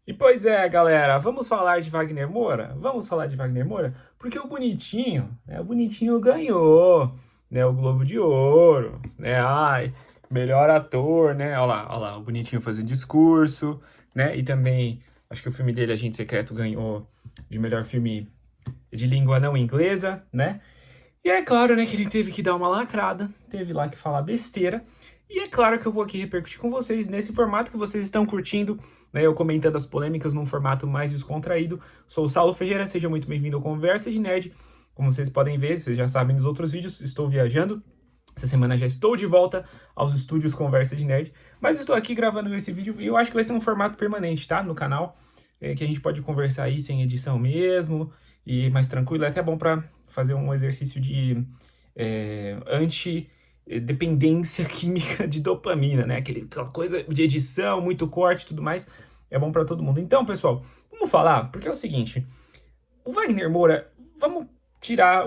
E pois é, galera, vamos falar de Wagner Moura? Vamos falar de Wagner Moura? Porque o Bonitinho ganhou, né, o Globo de Ouro, né, ai, melhor ator, né, olha lá, o Bonitinho fazendo discurso, né, e também, acho que o filme dele, Agente Secreto, ganhou de melhor filme de língua não inglesa, né, e é claro, né, que ele teve que dar uma lacrada, teve lá que falar besteira. E é claro que eu vou aqui repercutir com vocês nesse formato que vocês estão curtindo, né, eu comentando as polêmicas num formato mais descontraído. Sou o Saulo Ferreira, seja muito bem-vindo ao Conversa de Nerd. Como vocês podem ver, vocês já sabem dos outros vídeos, estou viajando. Essa semana já estou de volta aos estúdios Conversa de Nerd, mas estou aqui gravando esse vídeo e eu acho que vai ser um formato permanente, tá? No canal, que a gente pode conversar aí sem edição mesmo, e mais tranquilo, é até bom para fazer um exercício de anti-dependência química de dopamina, né? Aquela coisa de edição, muito corte e tudo mais, é bom para todo mundo. Então, pessoal, vamos falar, porque é o seguinte, o Wagner Moura, vamos tirar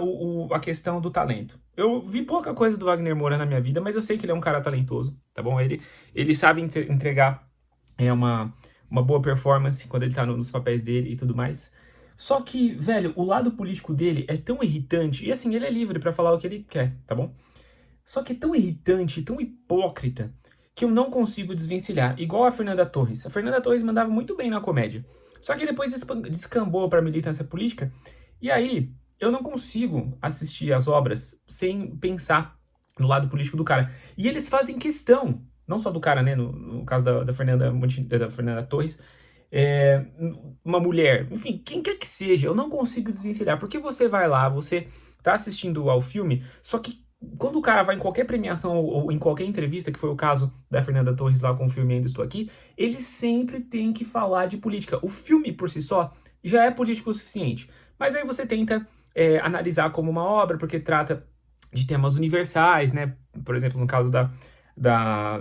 a questão do talento. Eu vi pouca coisa do Wagner Moura na minha vida, mas eu sei que ele é um cara talentoso, tá bom? Ele sabe entregar uma boa performance quando ele tá nos papéis dele e tudo mais. Só que, velho, o lado político dele é tão irritante, e assim, ele é livre pra falar o que ele quer, tá bom? Só que é tão irritante, tão hipócrita, que eu não consigo desvencilhar. Igual a Fernanda Torres. A Fernanda Torres mandava muito bem na comédia. Só que depois descambou pra militância política, e aí eu não consigo assistir as obras sem pensar no lado político do cara. E eles fazem questão, não só do cara, né, no caso da Fernanda Torres, é, uma mulher, enfim, quem quer que seja, eu não consigo desvencilhar, porque você vai lá, você tá assistindo ao filme, só que quando o cara vai em qualquer premiação ou em qualquer entrevista, que foi o caso da Fernanda Torres lá com o filme Ainda Estou Aqui, ele sempre tem que falar de política. O filme por si só já é político o suficiente, mas aí você tenta analisar como uma obra, porque trata de temas universais, né? Por exemplo, no caso da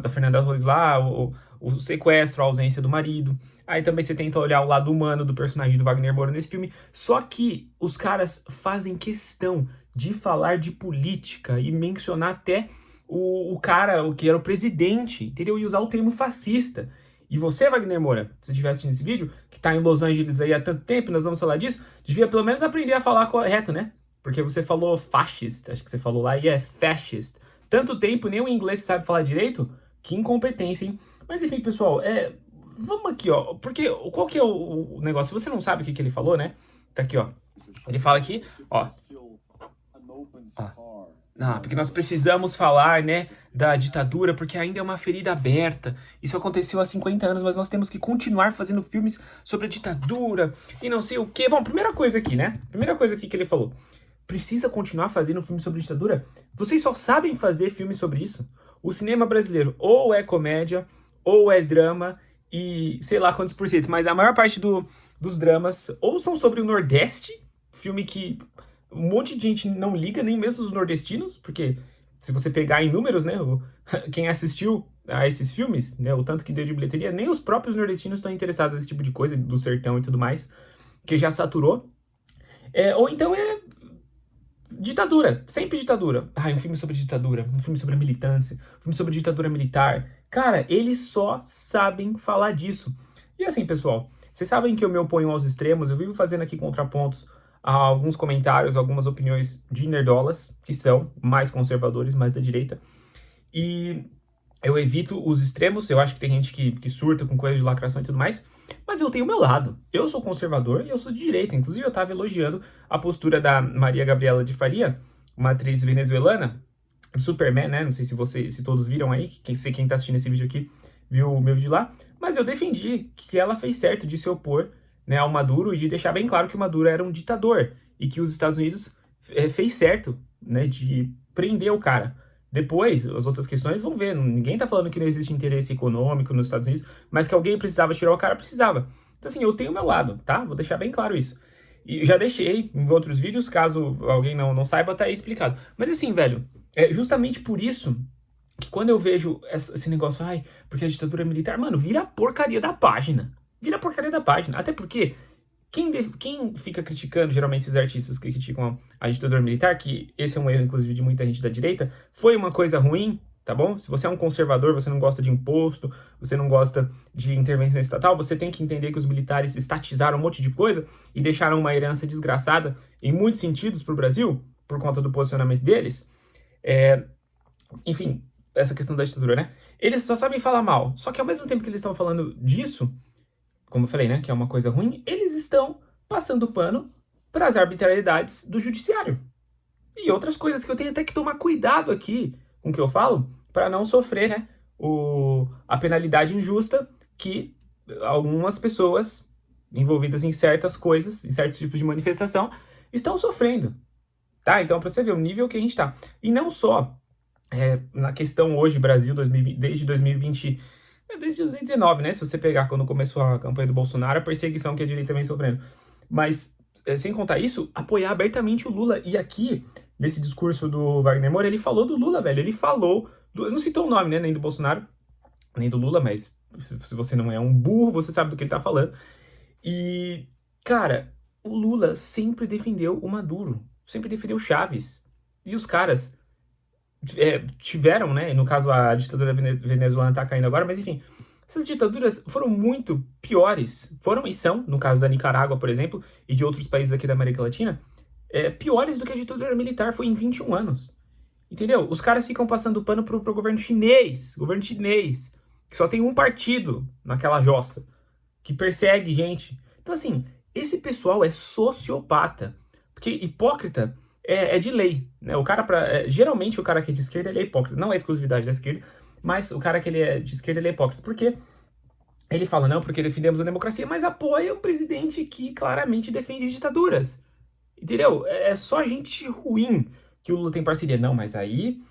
Fernanda Torres lá, o sequestro, a ausência do marido. Aí também você tenta olhar o lado humano do personagem do Wagner Moura nesse filme. Só que os caras fazem questão de falar de política e mencionar até o cara, o que era o presidente, entendeu? E usar o termo fascista. E você, Wagner Moura, se estiver assistindo esse vídeo, que tá em Los Angeles aí há tanto tempo, nós vamos falar disso, devia pelo menos aprender a falar correto, né? Porque você falou fascist, acho que você falou lá, e é fascist. Tanto tempo, nem o inglês sabe falar direito? Que incompetência, hein? Mas enfim, pessoal, vamos aqui, ó. Porque qual que é o negócio? Você não sabe o que ele falou, né? Tá aqui, ó. Ele fala aqui, ó. Porque nós precisamos falar, né, da ditadura, porque ainda é uma ferida aberta. Isso aconteceu há 50 anos, mas nós temos que continuar fazendo filmes sobre a ditadura e não sei o quê. Bom, primeira coisa aqui, né? Primeira coisa aqui que ele falou. Precisa continuar fazendo filme sobre ditadura? Vocês só sabem fazer filme sobre isso? O cinema brasileiro ou é comédia, ou é drama, e sei lá quantos por cento, mas a maior parte dos dramas ou são sobre o Nordeste, filme que um monte de gente não liga, nem mesmo os nordestinos, porque se você pegar em números, né, quem assistiu a esses filmes, né, o tanto que deu de bilheteria, nem os próprios nordestinos estão interessados nesse tipo de coisa, do sertão e tudo mais, que já saturou. Ou então é ditadura, sempre ditadura. Um filme sobre ditadura, um filme sobre a militância, um filme sobre ditadura militar. Cara, eles só sabem falar disso. E assim, pessoal, vocês sabem que eu me oponho aos extremos, eu vivo fazendo aqui contrapontos a alguns comentários, algumas opiniões de nerdolas, que são mais conservadores, mais da direita. E eu evito os extremos, eu acho que tem gente que surta com coisa de lacração e tudo mais, mas eu tenho o meu lado. Eu sou conservador e eu sou de direita. Inclusive, eu estava elogiando a postura da Maria Gabriela de Faria, uma atriz venezuelana, de Superman, né? Não sei se todos viram aí, quem tá assistindo esse vídeo aqui viu o meu vídeo lá, mas eu defendi que ela fez certo de se opor, né, ao Maduro e de deixar bem claro que o Maduro era um ditador e que os Estados Unidos fez certo, né, de prender o cara. Depois, as outras questões vão ver. Ninguém tá falando que não existe interesse econômico nos Estados Unidos, mas que alguém precisava tirar o cara, precisava. Então, assim, eu tenho o meu lado, tá? Vou deixar bem claro isso. E já deixei em outros vídeos, caso alguém não saiba, tá aí explicado. Mas assim, velho, é justamente por isso que quando eu vejo esse negócio, porque a ditadura é militar, mano, vira a porcaria da página. Vira a porcaria da página. Até porque quem fica criticando, geralmente esses artistas que criticam a ditadura militar, que esse é um erro, inclusive, de muita gente da direita, foi uma coisa ruim, tá bom? Se você é um conservador, você não gosta de imposto, você não gosta de intervenção estatal, você tem que entender que os militares estatizaram um monte de coisa e deixaram uma herança desgraçada em muitos sentidos para o Brasil, por conta do posicionamento deles. Enfim, essa questão da ditadura, né? Eles só sabem falar mal. Só que ao mesmo tempo que eles estão falando disso, como eu falei, né, que é uma coisa ruim, eles estão passando pano para as arbitrariedades do judiciário. E outras coisas que eu tenho até que tomar cuidado aqui com o que eu falo, para não sofrer, né, a penalidade injusta que algumas pessoas envolvidas em certas coisas, em certos tipos de manifestação, estão sofrendo. Tá? Então, para você ver o nível que a gente está. E não só na questão hoje, Brasil, 2020, desde 2020, desde 2019, né? Se você pegar quando começou a campanha do Bolsonaro, a perseguição que a direita vem sofrendo. Mas, sem contar isso, apoiar abertamente o Lula. E aqui, nesse discurso do Wagner Moura, ele falou do Lula, velho. Ele falou, não citou o nome, né? Nem do Bolsonaro, nem do Lula, mas se você não é um burro, você sabe do que ele tá falando. E, cara, o Lula sempre defendeu o Maduro, sempre defendeu o Chaves. E os caras tiveram, né? No caso, a ditadura venezuelana tá caindo agora, mas enfim, essas ditaduras foram muito piores. Foram e são, no caso da Nicarágua, por exemplo, e de outros países aqui da América Latina, piores do que a ditadura militar foi em 21 anos. Entendeu? Os caras ficam passando pano pro governo chinês, que só tem um partido naquela jossa, que persegue gente. Então, assim, esse pessoal é sociopata. Porque hipócrita é de lei, né? O cara, geralmente o cara que é de esquerda, ele é hipócrita. Não é exclusividade da esquerda, mas o cara que ele é de esquerda, ele é hipócrita. Porque ele fala, não, porque defendemos a democracia, mas apoia um presidente que claramente defende ditaduras. Entendeu? É só gente ruim que o Lula tem parceria. Não, mas aí,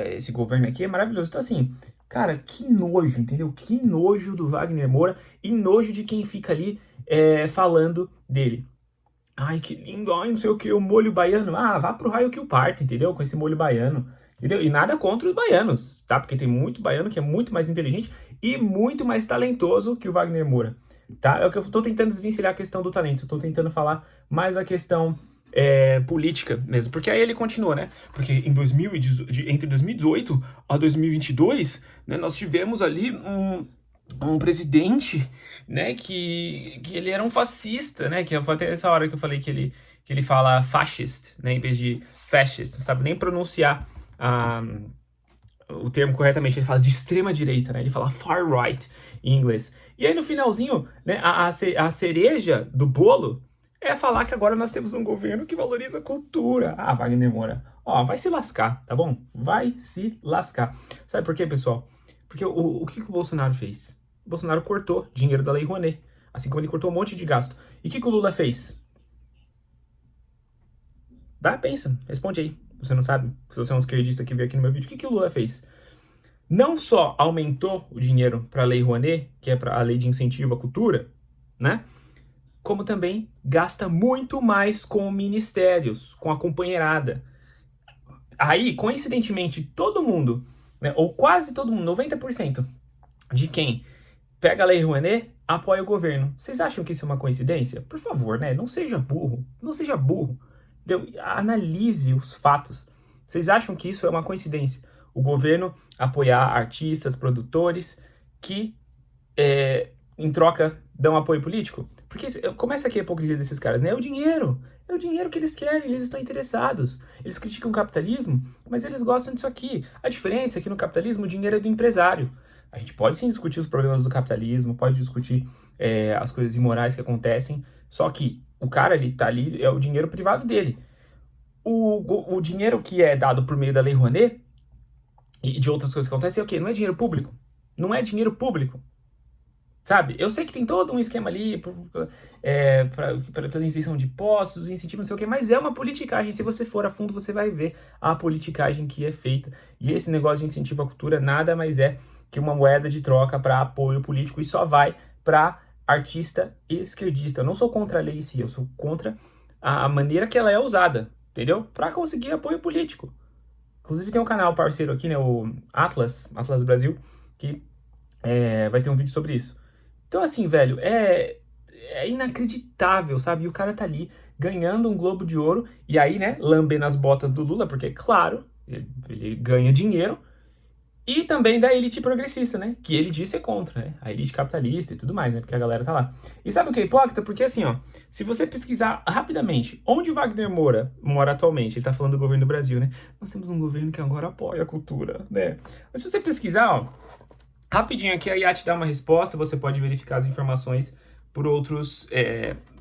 esse governo aqui é maravilhoso. Então, assim, cara, que nojo, entendeu? Que nojo do Wagner Moura e nojo de quem fica ali falando dele. Ai, que lindo, ai, não sei o que, o molho baiano. Ah, vá pro raio que o parta, entendeu? Com esse molho baiano, entendeu? E nada contra os baianos, tá? Porque tem muito baiano que é muito mais inteligente e muito mais talentoso que o Wagner Moura, tá? É o que eu tô tentando desvencilhar a questão do talento, eu tô tentando falar mais a questão política mesmo, porque aí ele continua, né? Porque entre 2018 a 2022, né, nós tivemos ali um presidente, né, que ele era um fascista, né, que foi até essa hora que eu falei que ele fala fascist, né, em vez de fascist, não sabe nem pronunciar o termo corretamente, ele fala de extrema direita, né, ele fala far right em inglês. E aí no finalzinho, né, a cereja do bolo é falar que agora nós temos um governo que valoriza a cultura. Ah, Wagner Moura, ó, vai se lascar, tá bom? Vai se lascar. Sabe por quê, pessoal? Porque o que o Bolsonaro fez? O Bolsonaro cortou dinheiro da Lei Rouanet, assim como ele cortou um monte de gasto. E o que o Lula fez? Vai, pensa, responde aí. Você não sabe? Se você é um esquerdista que veio aqui no meu vídeo, o que o Lula fez? Não só aumentou o dinheiro para a Lei Rouanet, que é para a lei de incentivo à cultura, né? Como também gasta muito mais com ministérios, com a companheirada. Aí, coincidentemente, todo mundo, né, ou quase todo mundo, 90% de quem pega a Lei Rouanet apoia o governo. Vocês acham que isso é uma coincidência? Por favor, né? Não seja burro. Não seja burro. Analise os fatos. Vocês acham que isso é uma coincidência? O governo apoiar artistas, produtores que, em troca, dão apoio político? Porque começa aqui a hipocrisia desses caras, né? É o dinheiro que eles querem, eles estão interessados. Eles criticam o capitalismo, mas eles gostam disso aqui. A diferença é que no capitalismo o dinheiro é do empresário. A gente pode sim discutir os problemas do capitalismo, pode discutir as coisas imorais que acontecem, só que o cara, ele tá ali, é o dinheiro privado dele. O dinheiro que é dado por meio da Lei Rouanet e de outras coisas que acontecem é o quê? Não é dinheiro público. Não é dinheiro público. Sabe? Eu sei que tem todo um esquema ali para isenção de impostos, incentivo, não sei o quê, mas é uma politicagem. Se você for a fundo, você vai ver a politicagem que é feita. E esse negócio de incentivo à cultura nada mais é que uma moeda de troca para apoio político e só vai para artista esquerdista. Eu não sou contra a lei em si, eu sou contra a maneira que ela é usada, entendeu? Para conseguir apoio político. Inclusive tem um canal parceiro aqui, né, o Atlas Brasil, que vai ter um vídeo sobre isso. Então, assim, velho, é inacreditável, sabe? E o cara tá ali ganhando um Globo de Ouro e aí, né, lambendo as botas do Lula, porque, claro, ele ganha dinheiro E também da elite progressista, né? Que ele diz ser contra, né? A elite capitalista e tudo mais, né? Porque a galera tá lá. E sabe o que é hipócrita? Porque assim, ó, se você pesquisar rapidamente onde Wagner Moura mora atualmente, ele tá falando do governo do Brasil, né? Nós temos um governo que agora apoia a cultura, né? Mas se você pesquisar, ó, rapidinho aqui a IA te dá uma resposta, você pode verificar as informações por outros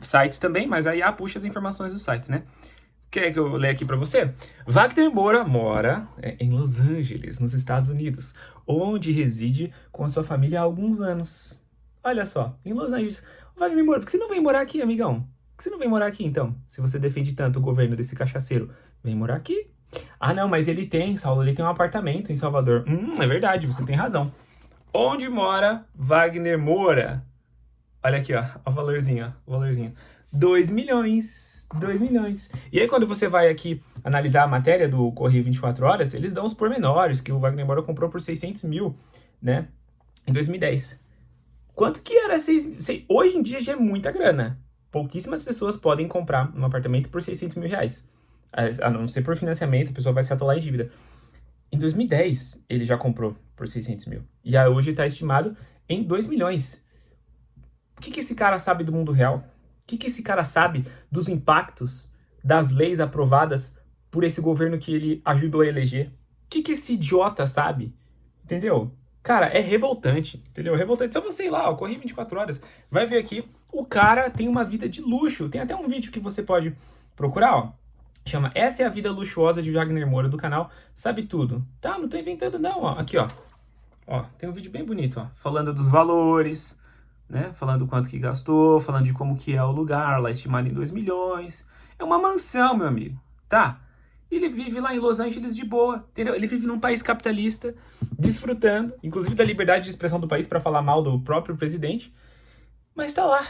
sites também, mas a IA puxa as informações dos sites, né? Quer que eu leia aqui pra você? Wagner Moura mora em Los Angeles, nos Estados Unidos, onde reside com a sua família há alguns anos. Olha só, em Los Angeles. Wagner Moura, por que você não vem morar aqui, amigão? Por que você não vem morar aqui, então? Se você defende tanto o governo desse cachaceiro, vem morar aqui. Ah, não, mas ele tem, Saulo, ele tem um apartamento em Salvador. É verdade, você tem razão. Onde mora Wagner Moura? Olha aqui, ó, o valorzinho, ó, o valorzinho. 2 milhões. 2 milhões. E aí, quando você vai aqui analisar a matéria do Correio 24 Horas, eles dão os pormenores, que o Wagner Moura comprou por 600 mil, né, em 2010. Quanto que era? Hoje em dia já é muita grana. Pouquíssimas pessoas podem comprar um apartamento por 600 mil reais. A não ser por financiamento, a pessoa vai se atolar em dívida. Em 2010, ele já comprou por 600 mil. E aí, hoje está estimado em 2 milhões. O que esse cara sabe do mundo real? O que esse cara sabe dos impactos das leis aprovadas por esse governo que ele ajudou a eleger? O que esse idiota sabe? Entendeu? Cara, é revoltante, entendeu? É revoltante. Só você ir lá, ó, Correio 24 Horas, vai ver aqui, o cara tem uma vida de luxo. Tem até um vídeo que você pode procurar, ó. Chama Essa é a Vida Luxuosa de Wagner Moura, do canal Sabe Tudo. Tá? Não tô inventando não, ó. Aqui, ó. Ó, tem um vídeo bem bonito, ó. Falando dos valores, né? Falando quanto que gastou, falando de como que é o lugar, lá estimado em 2 milhões. É uma mansão, meu amigo, tá? Ele vive lá em Los Angeles de boa, entendeu? Ele vive num país capitalista, desfrutando, inclusive da liberdade de expressão do país para falar mal do próprio presidente, mas tá lá,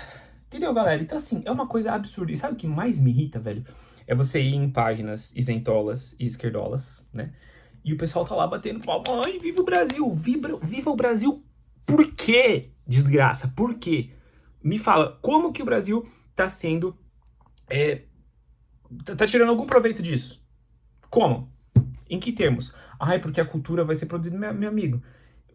entendeu, galera? Então, assim, é uma coisa absurda. E sabe o que mais me irrita, velho? É você ir em páginas isentolas e esquerdolas, né? E o pessoal tá lá batendo palma. Ai, viva o Brasil! Viva o Brasil! Por quê? Desgraça, por quê? Me fala, como que o Brasil tá sendo... tá tirando algum proveito disso? Como? Em que termos? Ai, porque a cultura vai ser produzida, meu amigo.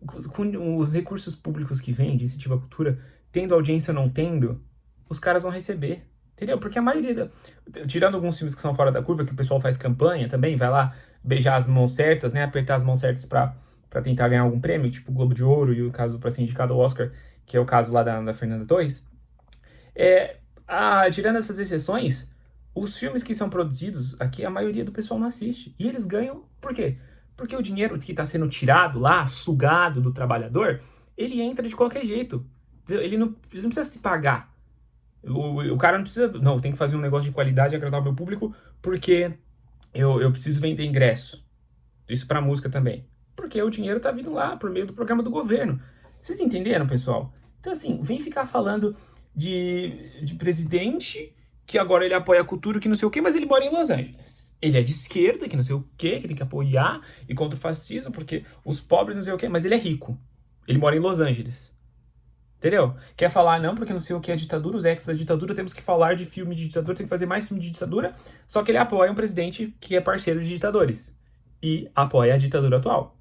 Com os recursos públicos que vêm de incentivo à cultura, tendo audiência ou não tendo, os caras vão receber. Entendeu? Porque a maioria... Tirando alguns filmes que são fora da curva, que o pessoal faz campanha também, vai lá beijar as mãos certas, né? Apertar as mãos certas pra tentar ganhar algum prêmio, tipo o Globo de Ouro e o caso pra ser indicado ao Oscar, que é o caso lá da Fernanda Torres. Tirando essas exceções, os filmes que são produzidos aqui, a maioria do pessoal não assiste. E eles ganham por quê? Porque o dinheiro que está sendo tirado lá, sugado do trabalhador, ele entra de qualquer jeito. Ele não precisa se pagar. O cara não precisa... Não, tem que fazer um negócio de qualidade e agradar o meu público porque eu preciso vender ingresso. Isso pra música também. Porque o dinheiro tá vindo lá por meio do programa do governo. Vocês entenderam, pessoal? Então, assim, vem ficar falando de presidente que agora ele apoia a cultura, que não sei o quê, mas ele mora em Los Angeles. Ele é de esquerda, que não sei o quê, que tem que apoiar e contra o fascismo, porque os pobres não sei o quê, mas ele é rico. Ele mora em Los Angeles. Entendeu? Quer falar, não, porque não sei o que é ditadura, os ex da ditadura, temos que falar de filme de ditadura, tem que fazer mais filme de ditadura, só que ele apoia um presidente que é parceiro de ditadores. E apoia a ditadura atual.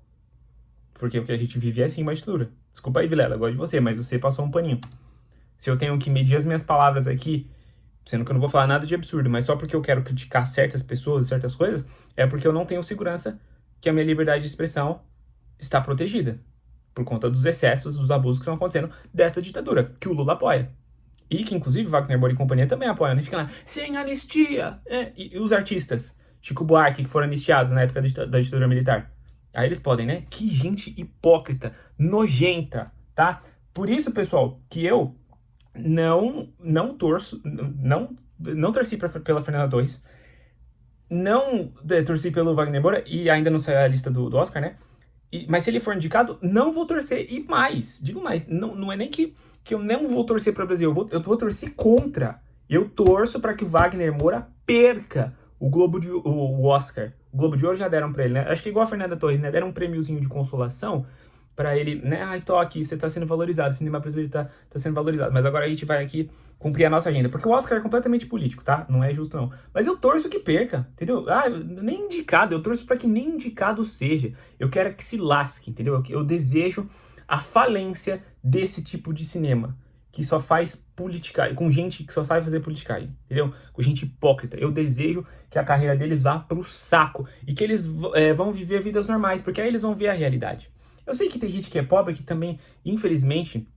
Porque o que a gente vive é sim uma ditadura. Desculpa aí, Vilela, eu gosto de você, mas você passou um paninho. Se eu tenho que medir as minhas palavras aqui, sendo que eu não vou falar nada de absurdo, mas só porque eu quero criticar certas pessoas, certas coisas, é porque eu não tenho segurança que a minha liberdade de expressão está protegida. Por conta dos excessos, dos abusos que estão acontecendo dessa ditadura, que o Lula apoia. E que, inclusive, Wagner Moura e companhia também apoiam, né? Fica lá, sem anistia! E os artistas, Chico Buarque, que foram anistiados na época da ditadura militar. Aí eles podem, né? Que gente hipócrita, nojenta, tá? Por isso, pessoal, que eu não torço, não torci pela Fernanda Torres, não torci pelo Wagner Moura, e ainda não saiu a lista do Oscar, né? Mas se ele for indicado, não vou torcer. E mais, digo mais, não é nem que eu não vou torcer para o Brasil, eu vou torcer contra. Eu torço para que o Wagner Moura perca o Oscar. O Globo de Ouro já deram para ele, né? Acho que igual a Fernanda Torres, né? Deram um prêmiozinho de consolação pra ele, né? Ai, tô aqui, você tá sendo valorizado, o cinema brasileiro tá sendo valorizado. Mas agora a gente vai aqui cumprir a nossa agenda. Porque o Oscar é completamente político, tá? Não é justo, não. Mas eu torço que perca, entendeu? Ah, nem indicado, eu torço pra que nem indicado seja. Eu quero que se lasque, entendeu? Eu desejo a falência desse tipo de cinema, que só faz politicagem, com gente que só sabe fazer politicagem, entendeu? Com gente hipócrita. Eu desejo que a carreira deles vá pro saco e que eles vão viver vidas normais, porque aí eles vão ver a realidade. Eu sei que tem gente que é pobre que também, infelizmente,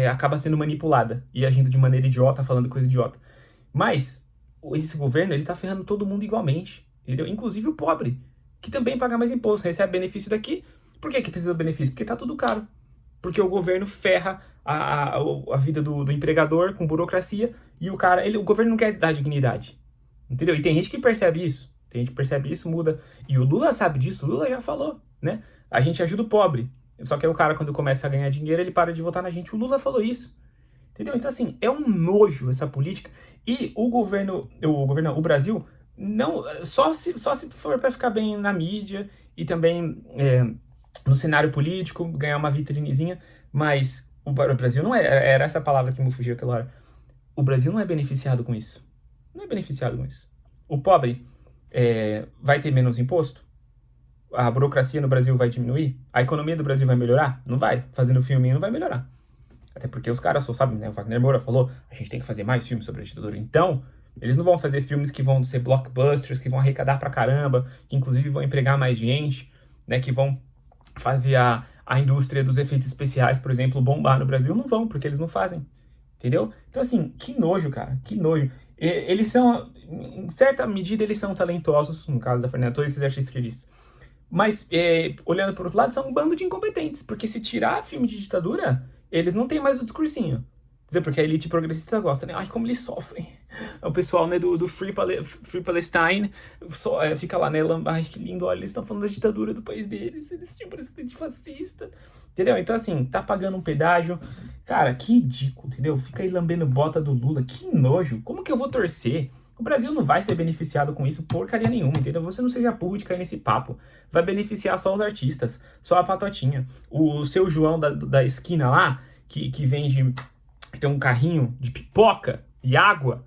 acaba sendo manipulada e agindo de maneira idiota, falando coisa idiota. Mas esse governo, ele tá ferrando todo mundo igualmente, entendeu? Inclusive o pobre, que também paga mais imposto, recebe benefício daqui. Por que precisa do benefício? Porque tá tudo caro. Porque o governo ferra a vida do empregador com burocracia e o governo não quer dar dignidade. Entendeu? E tem gente que percebe isso. Tem gente que percebe isso, muda. E o Lula sabe disso, o Lula já falou, né? A gente ajuda o pobre. Só que aí o cara, quando começa a ganhar dinheiro, ele para de votar na gente. O Lula falou isso. Entendeu? Então, assim, é um nojo essa política. E o Brasil, não, só se for para ficar bem na mídia e também no cenário político, ganhar uma vitrinezinha, mas o Brasil não é, era essa palavra que me fugiu aquela hora. O Brasil não é beneficiado com isso. Não é beneficiado com isso. O pobre vai ter menos imposto? A burocracia no Brasil vai diminuir? A economia do Brasil vai melhorar? Não vai. Fazendo filminho não vai melhorar. Até porque os caras só sabem, né? O Wagner Moura falou, a gente tem que fazer mais filmes sobre a ditadura. Então, eles não vão fazer filmes que vão ser blockbusters, que vão arrecadar pra caramba, que inclusive vão empregar mais gente, né? Que vão fazer a indústria dos efeitos especiais, por exemplo, bombar no Brasil. Não vão, porque eles não fazem. Entendeu? Então, assim, que nojo, cara. Que nojo. Eles são, em certa medida, eles são talentosos, no caso da Fernanda Torres, esses artistas que eles... Mas, olhando por outro lado, são um bando de incompetentes. Porque se tirar filme de ditadura, eles não têm mais o discursinho. Entendeu? Porque a elite progressista gosta, né? Ai, como eles sofrem. O pessoal, né, do Free Palestine fica lá, né? Ai, que lindo, olha, eles estão falando da ditadura do país deles. Eles tinham presidente fascista. Entendeu? Então, assim, tá pagando um pedágio. Cara, que ridículo, entendeu? Fica aí lambendo bota do Lula. Que nojo. Como que eu vou torcer? O Brasil não vai ser beneficiado com isso porcaria nenhuma, entendeu? Você não seja burro de cair nesse papo. Vai beneficiar só os artistas, só a patotinha. O seu João da esquina lá, que vende, que tem um carrinho de pipoca e água,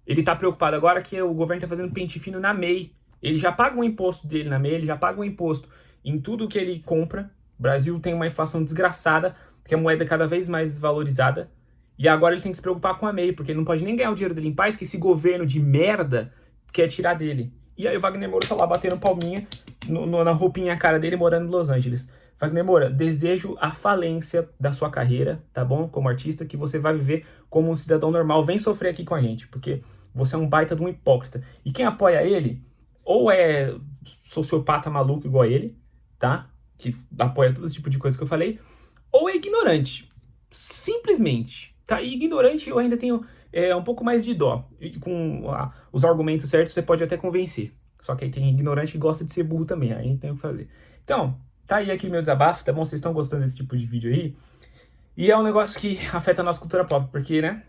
ele tá preocupado agora que o governo tá fazendo pente fino na MEI. Ele já paga o imposto dele na MEI, ele já paga o imposto em tudo que ele compra. O Brasil tem uma inflação desgraçada, que a moeda é cada vez mais valorizada. E agora ele tem que se preocupar com a MEI, porque ele não pode nem ganhar o dinheiro dele em paz, que esse governo de merda quer tirar dele. E aí o Wagner Moura tá lá batendo palminha na roupinha cara dele, morando em Los Angeles. Wagner Moura, desejo a falência da sua carreira, tá bom? Como artista, que você vai viver como um cidadão normal. Vem sofrer aqui com a gente, porque você é um baita de um hipócrita. E quem apoia ele, ou é sociopata maluco igual a ele, tá? Que apoia todo esse tipo de coisa que eu falei, ou é ignorante. Simplesmente. Tá, e ignorante eu ainda tenho um pouco mais de dó. E com os argumentos certos você pode até convencer. Só que aí tem ignorante que gosta de ser burro também, aí tem o que fazer. Então, tá aí aqui meu desabafo, tá bom? Vocês estão gostando desse tipo de vídeo aí? E é um negócio que afeta a nossa cultura pop, porque, né?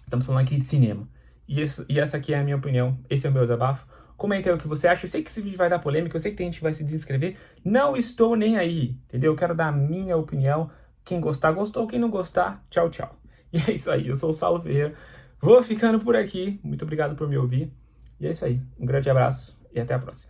Estamos falando aqui de cinema. E essa aqui é a minha opinião, esse é o meu desabafo. Comenta aí o que você acha. Eu sei que esse vídeo vai dar polêmica, eu sei que tem gente que vai se desinscrever. Não estou nem aí, entendeu? Eu quero dar a minha opinião. Quem gostar, gostou. Quem não gostar, tchau, tchau. E é isso aí, eu sou o Saulo Ferreira. Vou ficando por aqui. Muito obrigado por me ouvir. E é isso aí. Um grande abraço e até a próxima.